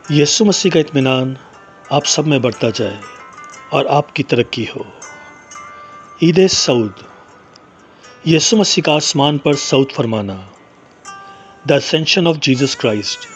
یسوع مسیح کا اطمینان آپ سب میں بڑھتا جائے اور آپ کی ترقی ہو۔ عید صعود، یسوع مسیح کا آسمان پر صعود فرمانا، دا اسینشن آف جیزس کرائسٹ۔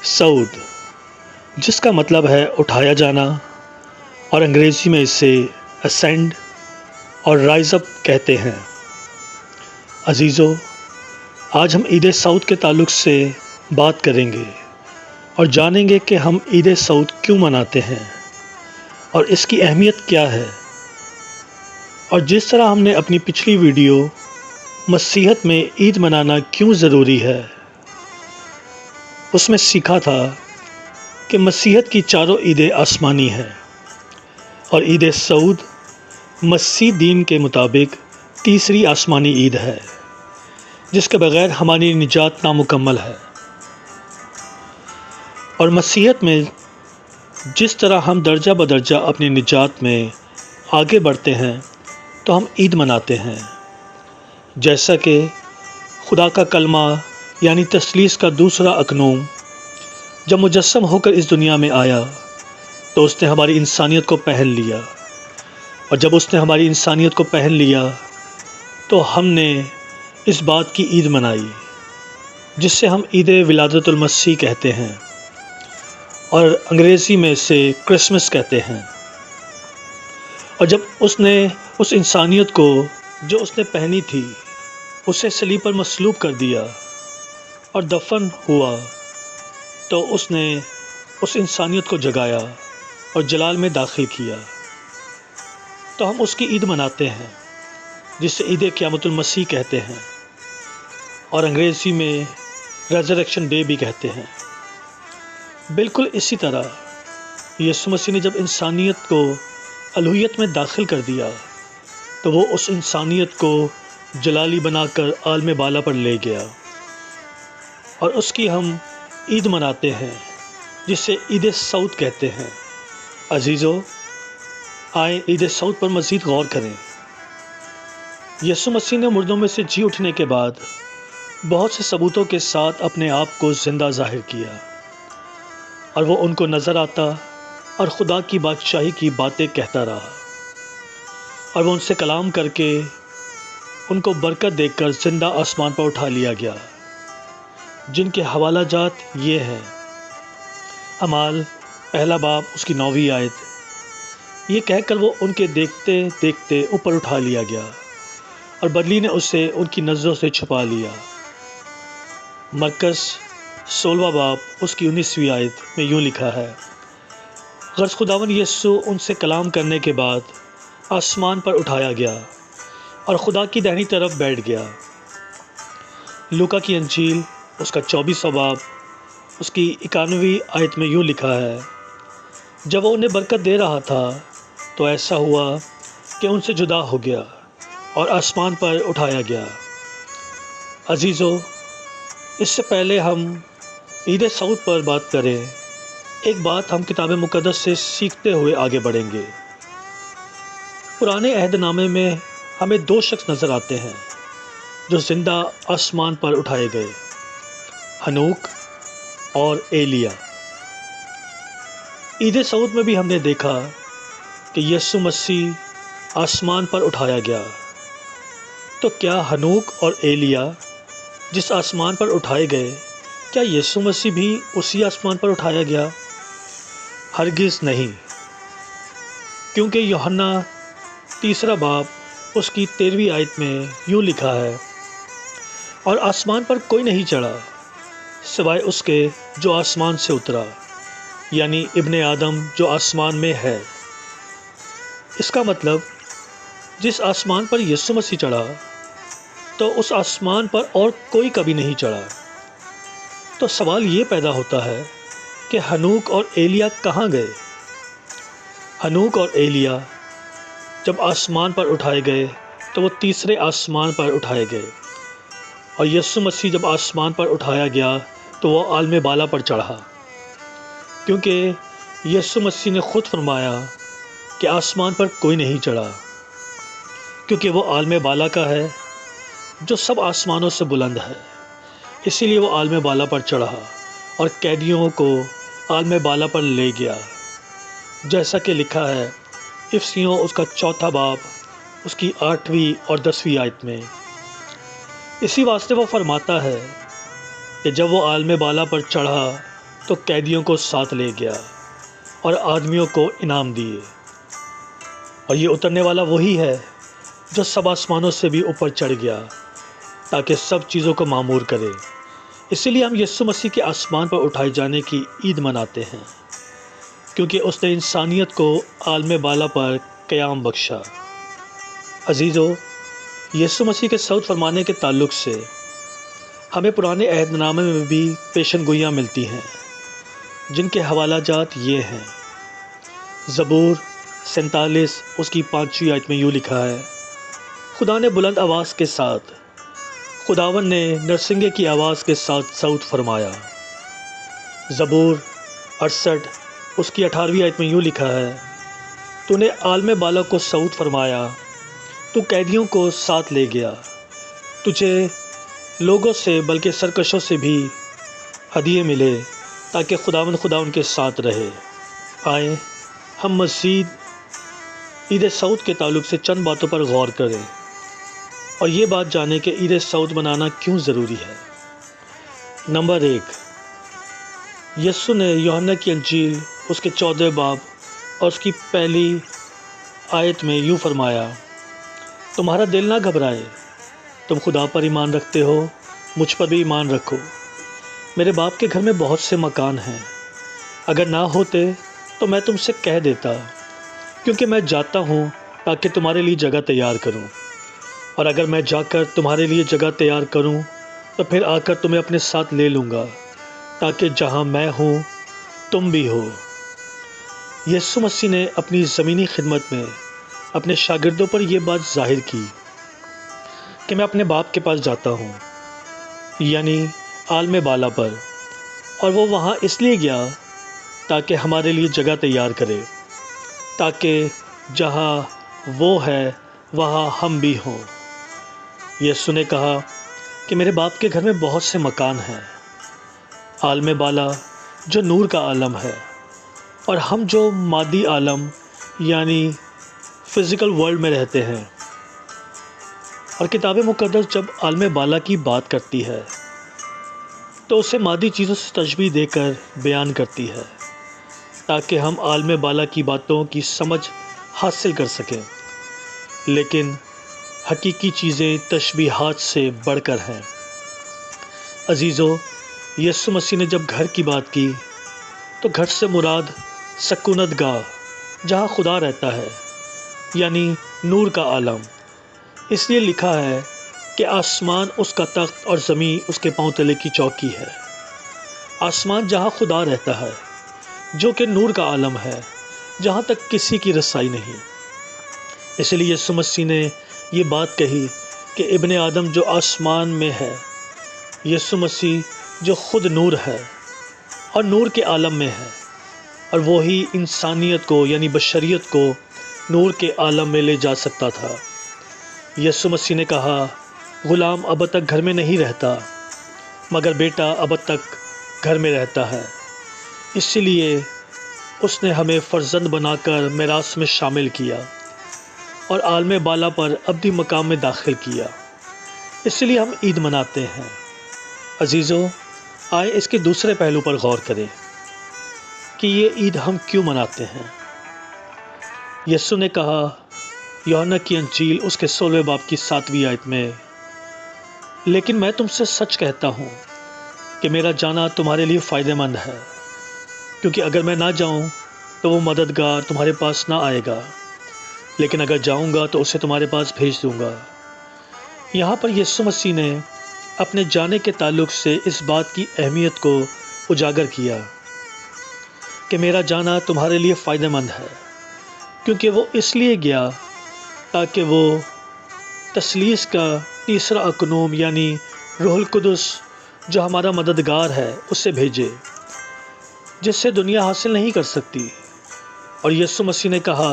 صعود، جس کا مطلب ہے اٹھایا جانا، اور انگریزی میں اسے اسینڈ اور رائز اپ کہتے ہیں۔ عزیزو، آج ہم عید صعود کے تعلق سے بات کریں گے اور جانیں گے کہ ہم عید صعود کیوں مناتے ہیں اور اس کی اہمیت کیا ہے۔ اور جس طرح ہم نے اپنی پچھلی ویڈیو مسیحیت میں عید منانا کیوں ضروری ہے، اس میں سیکھا تھا کہ مسیحیت کی چاروں عیدیں آسمانی ہیں، اور عید صعود مسیح دین کے مطابق تیسری آسمانی عید ہے، جس کے بغیر ہماری نجات نامکمل ہے۔ اور مسیحیت میں جس طرح ہم درجہ بدرجہ اپنی نجات میں آگے بڑھتے ہیں تو ہم عید مناتے ہیں، جیسا کہ خدا کا کلمہ یعنی تثلیث کا دوسرا اقنوم جب مجسم ہو کر اس دنیا میں آیا تو اس نے ہماری انسانیت کو پہن لیا، اور جب اس نے ہماری انسانیت کو پہن لیا تو ہم نے اس بات کی عید منائی جس سے ہم عید ولادت المسیح کہتے ہیں، اور انگریزی میں اسے کرسمس کہتے ہیں۔ اور جب اس نے اس انسانیت کو جو اس نے پہنی تھی اسے صلیب پر مصلوب کر دیا اور دفن ہوا، تو اس نے اس انسانیت کو جگایا اور جلال میں داخل کیا، تو ہم اس کی عید مناتے ہیں جسے عید قیامت المسیح کہتے ہیں، اور انگریزی میں ریزریکشن ڈے بھی کہتے ہیں۔ بالکل اسی طرح یسوع مسیح نے جب انسانیت کو الوہیت میں داخل کر دیا تو وہ اس انسانیت کو جلالی بنا کر عالم بالا پر لے گیا، اور اس کی ہم عید مناتے ہیں جسے عید صعود کہتے ہیں۔ عزیزو، آئیں عید صعود پر مزید غور کریں۔ یسوع مسیح نے مردوں میں سے جی اٹھنے کے بعد بہت سے ثبوتوں کے ساتھ اپنے آپ کو زندہ ظاہر کیا، اور وہ ان کو نظر آتا اور خدا کی بادشاہی کی باتیں کہتا رہا، اور وہ ان سے کلام کر کے ان کو برکت دے کر زندہ آسمان پر اٹھا لیا گیا، جن کے حوالہ جات یہ ہیں۔ اعمال پہلا باب اس کی 9ویں آیت، یہ کہہ کر وہ ان کے دیکھتے دیکھتے اوپر اٹھا لیا گیا، اور بدلی نے اسے ان کی نظروں سے چھپا لیا۔ مرکز 16واں باب اس کی 19ویں آیت میں یوں لکھا ہے، غرض خداوند یسوع ان سے کلام کرنے کے بعد آسمان پر اٹھایا گیا اور خدا کی دہنی طرف بیٹھ گیا۔ لوکا کی انجیل اس کا 24واں باب اس کی 91ویں آیت میں یوں لکھا ہے، جب وہ انہیں برکت دے رہا تھا تو ایسا ہوا کہ ان سے جدا ہو گیا اور آسمان پر اٹھایا گیا۔ عزیزو، اس سے پہلے ہم عید صعود پر بات کریں، ایک بات ہم کتاب مقدس سے سیکھتے ہوئے آگے بڑھیں گے۔ پرانے عہد نامے میں ہمیں 2 شخص نظر آتے ہیں جو زندہ آسمان پر اٹھائے گئے، ہنوک اور ایلیا۔ عید صعود میں بھی ہم نے دیکھا کہ یسوع مسیح آسمان پر اٹھایا گیا، تو کیا ہنوک اور ایلیا جس آسمان پر اٹھائے گئے، کیا یسوع مسیح بھی اسی آسمان پر اٹھایا گیا؟ ہرگز نہیں، کیونکہ یوحنا 3 باب اس کی 13ویں آیت میں یوں لکھا ہے، اور آسمان پر کوئی نہیں چڑھا سوائے اس کے جو آسمان سے اترا، یعنی ابن آدم جو آسمان میں ہے۔ اس کا مطلب جس آسمان پر یسوع مسیح چڑھا تو اس آسمان پر اور کوئی کبھی نہیں چڑھا۔ تو سوال یہ پیدا ہوتا ہے کہ ہنوک اور ایلیا کہاں گئے؟ ہنوک اور ایلیا جب آسمان پر اٹھائے گئے تو وہ تیسرے آسمان پر اٹھائے گئے، اور یسوع مسیح جب آسمان پر اٹھایا گیا تو وہ عالم بالا پر چڑھا، کیونکہ یسوع مسیح نے خود فرمایا کہ آسمان پر کوئی نہیں چڑھا، کیونکہ وہ عالم بالا کا ہے جو سب آسمانوں سے بلند ہے، اسی لیے وہ عالم بالا پر چڑھا اور قیدیوں کو عالم بالا پر لے گیا، جیسا کہ لکھا ہے افسیوں اس کا 4 باب اس کی 8ویں اور 10ویں آیت میں۔ اسی واسطے وہ فرماتا ہے کہ جب وہ عالم بالا پر چڑھا تو قیدیوں کو ساتھ لے گیا اور آدمیوں کو انعام دیے، اور یہ اترنے والا وہی ہے جو سب آسمانوں سے بھی اوپر چڑھ گیا تاکہ سب چیزوں کو معمور کرے۔ اسی لیے ہم یسوع مسیح کے آسمان پر اٹھائے جانے کی عید مناتے ہیں، کیونکہ اس نے انسانیت کو عالم بالا پر قیام بخشا۔ عزیزو، یسوع مسیح کے صعود فرمانے کے تعلق سے ہمیں پرانے عہد نامے میں بھی پیشن گوئیاں ملتی ہیں، جن کے حوالہ جات یہ ہیں۔ زبور 47 اس کی 5ویں آیت میں یوں لکھا ہے، خدا نے بلند آواز کے ساتھ، خداون نے نرسنگے کی آواز کے ساتھ صعود فرمایا۔ زبور 68 اس کی 18ویں آیت میں یوں لکھا ہے، تو نے عالم بالا کو صعود فرمایا، تو قیدیوں کو ساتھ لے گیا، تجھے لوگوں سے بلکہ سرکشوں سے بھی ہدیے ملے تاکہ خداون ان کے ساتھ رہے۔ آئیں ہم مزید عید صعود کے تعلق سے چند باتوں پر غور کریں اور یہ بات جانیں کہ عید صعود منانا کیوں ضروری ہے۔ نمبر 1، یسوع نے یوحنا کی انجیل اس کے 14 باب اور اس کی 1 آیت میں یوں فرمایا، تمہارا دل نہ گھبرائے، تم خدا پر ایمان رکھتے ہو، مجھ پر بھی ایمان رکھو۔ میرے باپ کے گھر میں بہت سے مکان ہیں، اگر نہ ہوتے تو میں تم سے کہہ دیتا، کیونکہ میں جاتا ہوں تاکہ تمہارے لیے جگہ تیار کروں، اور اگر میں جا کر تمہارے لیے جگہ تیار کروں تو پھر آ کر تمہیں اپنے ساتھ لے لوں گا، تاکہ جہاں میں ہوں تم بھی ہو۔ یسوع مسیح نے اپنی زمینی خدمت میں اپنے شاگردوں پر یہ بات ظاہر کی کہ میں اپنے باپ کے پاس جاتا ہوں، یعنی عالم بالا پر، اور وہ وہاں اس لیے گیا تاکہ ہمارے لیے جگہ تیار کرے، تاکہ جہاں وہ ہے وہاں ہم بھی ہوں۔ یسوع نے کہا کہ میرے باپ کے گھر میں بہت سے مکان ہیں۔ عالم بالا جو نور کا عالم ہے، اور ہم جو مادی عالم یعنی فزیکل ورلڈ میں رہتے ہیں۔ اور کتاب مقدس جب عالم بالا کی بات کرتی ہے تو اسے مادی چیزوں سے تشبیہ دے کر بیان کرتی ہے، تاکہ ہم عالم بالا کی باتوں کی سمجھ حاصل کر سکیں، لیکن حقیقی چیزیں تشبیہات سے بڑھ کر ہیں۔ عزیزو، یسوع مسیح نے جب گھر کی بات کی تو گھر سے مراد سکونت گاہ جہاں خدا رہتا ہے، یعنی نور کا عالم۔ اس لیے لکھا ہے کہ آسمان اس کا تخت اور زمین اس کے پاؤں تلے کی چوکی ہے۔ آسمان جہاں خدا رہتا ہے، جو کہ نور کا عالم ہے، جہاں تک کسی کی رسائی نہیں۔ اس لیے یسوع مسیح نے یہ بات کہی کہ ابن آدم جو آسمان میں ہے، یسوع مسیح جو خود نور ہے اور نور کے عالم میں ہے، اور وہی انسانیت کو یعنی بشریت کو نور کے عالم میں لے جا سکتا تھا۔ یسوع مسیح نے کہا، غلام اب تک گھر میں نہیں رہتا، مگر بیٹا اب تک گھر میں رہتا ہے۔ اسی لیے اس نے ہمیں فرزند بنا کر میراث میں شامل کیا اور عالم بالا پر ابدی مقام میں داخل کیا۔ اسی لیے ہم عید مناتے ہیں۔ عزیزو، آئے اس کے دوسرے پہلو پر غور کریں کہ یہ عید ہم کیوں مناتے ہیں۔ یسوع نے کہا یوحنا کی انجیل اس کے 16 باب کی 7ویں آیت میں، لیکن میں تم سے سچ کہتا ہوں کہ میرا جانا تمہارے لیے فائدہ مند ہے، کیونکہ اگر میں نہ جاؤں تو وہ مددگار تمہارے پاس نہ آئے گا، لیکن اگر جاؤں گا تو اسے تمہارے پاس بھیج دوں گا۔ یہاں پر یسوع مسیح نے اپنے جانے کے تعلق سے اس بات کی اہمیت کو اجاگر کیا کہ میرا جانا تمہارے لیے فائدہ مند ہے، کیونکہ وہ اس لیے گیا تاکہ وہ تثلیث کا تیسرا اکنوم یعنی روح القدس جو ہمارا مددگار ہے اسے بھیجے، جس سے دنیا حاصل نہیں کر سکتی۔ اور یسوع مسیح نے کہا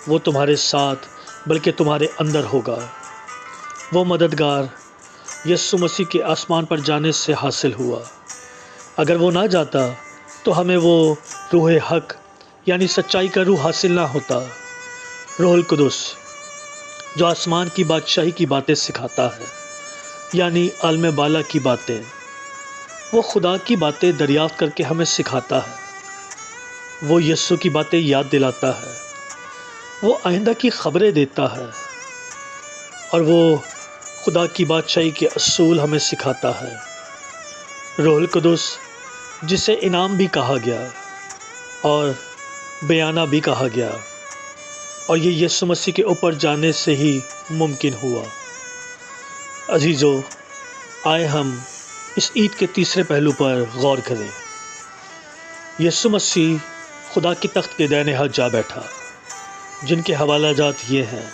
وہ تمہارے ساتھ بلکہ تمہارے اندر ہوگا۔ وہ مددگار یسوع مسیح کے آسمان پر جانے سے حاصل ہوا۔ اگر وہ نہ جاتا تو ہمیں وہ روح حق یعنی سچائی کا روح حاصل نہ ہوتا۔ روح القدس جو آسمان کی بادشاہی کی باتیں سکھاتا ہے یعنی عالم بالا کی باتیں، وہ خدا کی باتیں دریافت کر کے ہمیں سکھاتا ہے، وہ یسوع کی باتیں یاد دلاتا ہے، وہ آئندہ کی خبریں دیتا ہے، اور وہ خدا کی بادشاہی کے اصول ہمیں سکھاتا ہے۔ روح القدس جسے انعام بھی کہا گیا اور بیانہ بھی کہا گیا، اور یہ یسوع مسیح کے اوپر جانے سے ہی ممکن ہوا۔ عزیزو، آئے ہم اس عید کے تیسرے پہلو پر غور کریں۔ یسوع مسیح خدا کی تخت کے دائیں ہاتھ جا بیٹھا، جن کے حوالہ جات یہ ہیں۔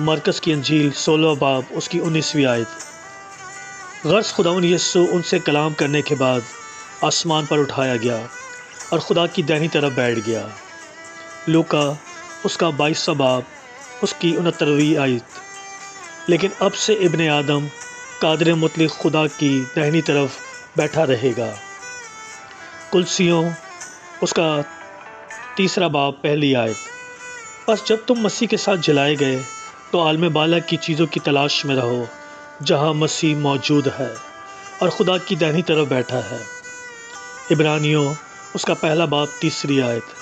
مرکز کی انجیل 16 باب اس کی 19ویں آیت۔ غرض خداوند یسوع ان سے کلام کرنے کے بعد آسمان پر اٹھایا گیا اور خدا کی دائیں طرف بیٹھ گیا۔ لوکا اس کا 22واں باب اس کی 69ویں آیت۔ لیکن اب سے ابن آدم قادر مطلق خدا کی دائیں طرف بیٹھا رہے گا۔ کلسیوں اس کا 3 باب پہلی آیت۔ بس جب تم مسیح کے ساتھ جلائے گئے تو عالم بالا کی چیزوں کی تلاش میں رہو جہاں مسیح موجود ہے اور خدا کی دائیں طرف بیٹھا ہے۔ عبرانیوں اس کا 1 باب 3 آیت۔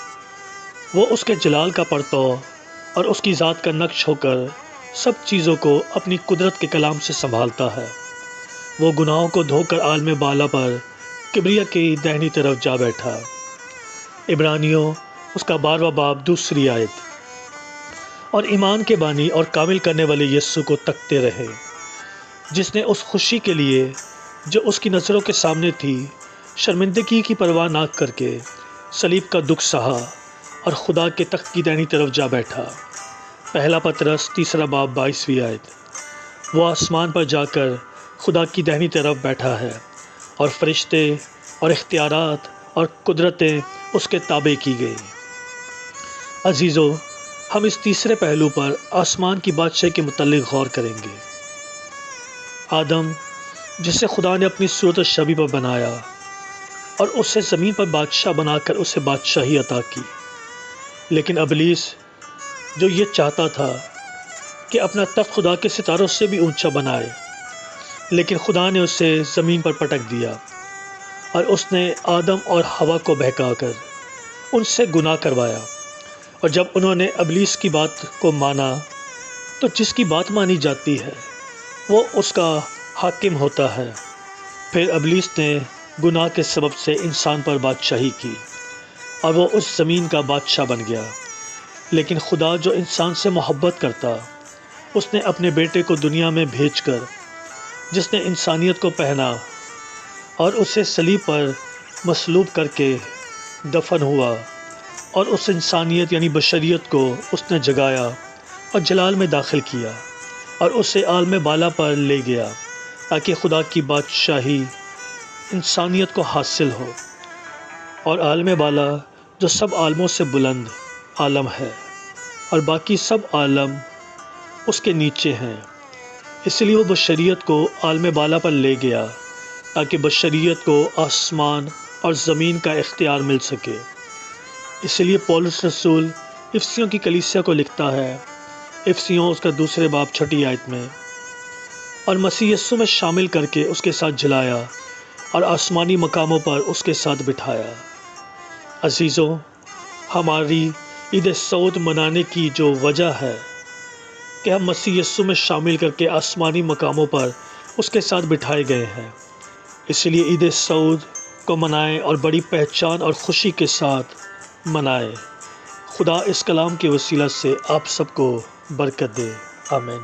وہ اس کے جلال کا پرتو اور اس کی ذات کا نقش ہو کر سب چیزوں کو اپنی قدرت کے کلام سے سنبھالتا ہے۔ وہ گناہوں کو دھو کر عالم بالا پر کبریا کی دائیں طرف جا بیٹھا۔ عبرانیوں اس کا 12واں باب 2 آیت۔ اور ایمان کے بانی اور کامل کرنے والے یسوع کو تکتے رہے، جس نے اس خوشی کے لیے جو اس کی نظروں کے سامنے تھی شرمندگی کی پرواہ نہ کر کے صلیب کا دکھ سہا اور خدا کے تخت کی دائیں طرف جا بیٹھا۔ پہلا پطرس 3 باب 22 آیت۔ وہ آسمان پر جا کر خدا کی دائیں طرف بیٹھا ہے، اور فرشتے اور اختیارات اور قدرتیں اس کے تابع کی گئی۔ عزیزو، ہم اس تیسرے پہلو پر آسمان کی بادشاہی کے متعلق غور کریں گے۔ آدم جسے خدا نے اپنی صورت و شبیہ پر بنایا اور اسے زمین پر بادشاہ بنا کر اسے بادشاہی عطا کی، لیکن ابلیس جو یہ چاہتا تھا کہ اپنا تخت خدا کے ستاروں سے بھی اونچا بنائے، لیکن خدا نے اسے زمین پر پٹک دیا، اور اس نے آدم اور حوا کو بہکا کر ان سے گناہ کروایا۔ اور جب انہوں نے ابلیس کی بات کو مانا تو جس کی بات مانی جاتی ہے وہ اس کا حاکم ہوتا ہے۔ پھر ابلیس نے گناہ کے سبب سے انسان پر بادشاہی کی اور وہ اس زمین کا بادشاہ بن گیا۔ لیکن خدا جو انسان سے محبت کرتا، اس نے اپنے بیٹے کو دنیا میں بھیج کر، جس نے انسانیت کو پہنا اور اسے صلیب پر مصلوب کر کے دفن ہوا، اور اس انسانیت یعنی بشریت کو اس نے جگایا اور جلال میں داخل کیا اور اسے عالم بالا پر لے گیا تاکہ خدا کی بادشاہی انسانیت کو حاصل ہو۔ اور عالم بالا جو سب عالموں سے بلند عالم ہے اور باقی سب عالم اس کے نیچے ہیں، اس لیے وہ بشریت کو عالم بالا پر لے گیا تاکہ بشریت کو آسمان اور زمین کا اختیار مل سکے۔ اس لیے پولس رسول افسیوں کی کلیسیا کو لکھتا ہے، افسیوں اس کا 2 باب 6 آیت میں، اور مسیح یسوع میں شامل کر کے اس کے ساتھ جلایا اور آسمانی مقاموں پر اس کے ساتھ بٹھایا۔ عزیزو، ہماری عید سعود منانے کی جو وجہ ہے کہ ہم مسیح یسوع میں شامل کر کے آسمانی مقاموں پر اس کے ساتھ بٹھائے گئے ہیں، اس لیے عید سعود کو منائیں اور بڑی پہچان اور خوشی کے ساتھ منائیں۔ خدا اس کلام کے وسیلہ سے آپ سب کو برکت دے، آمین۔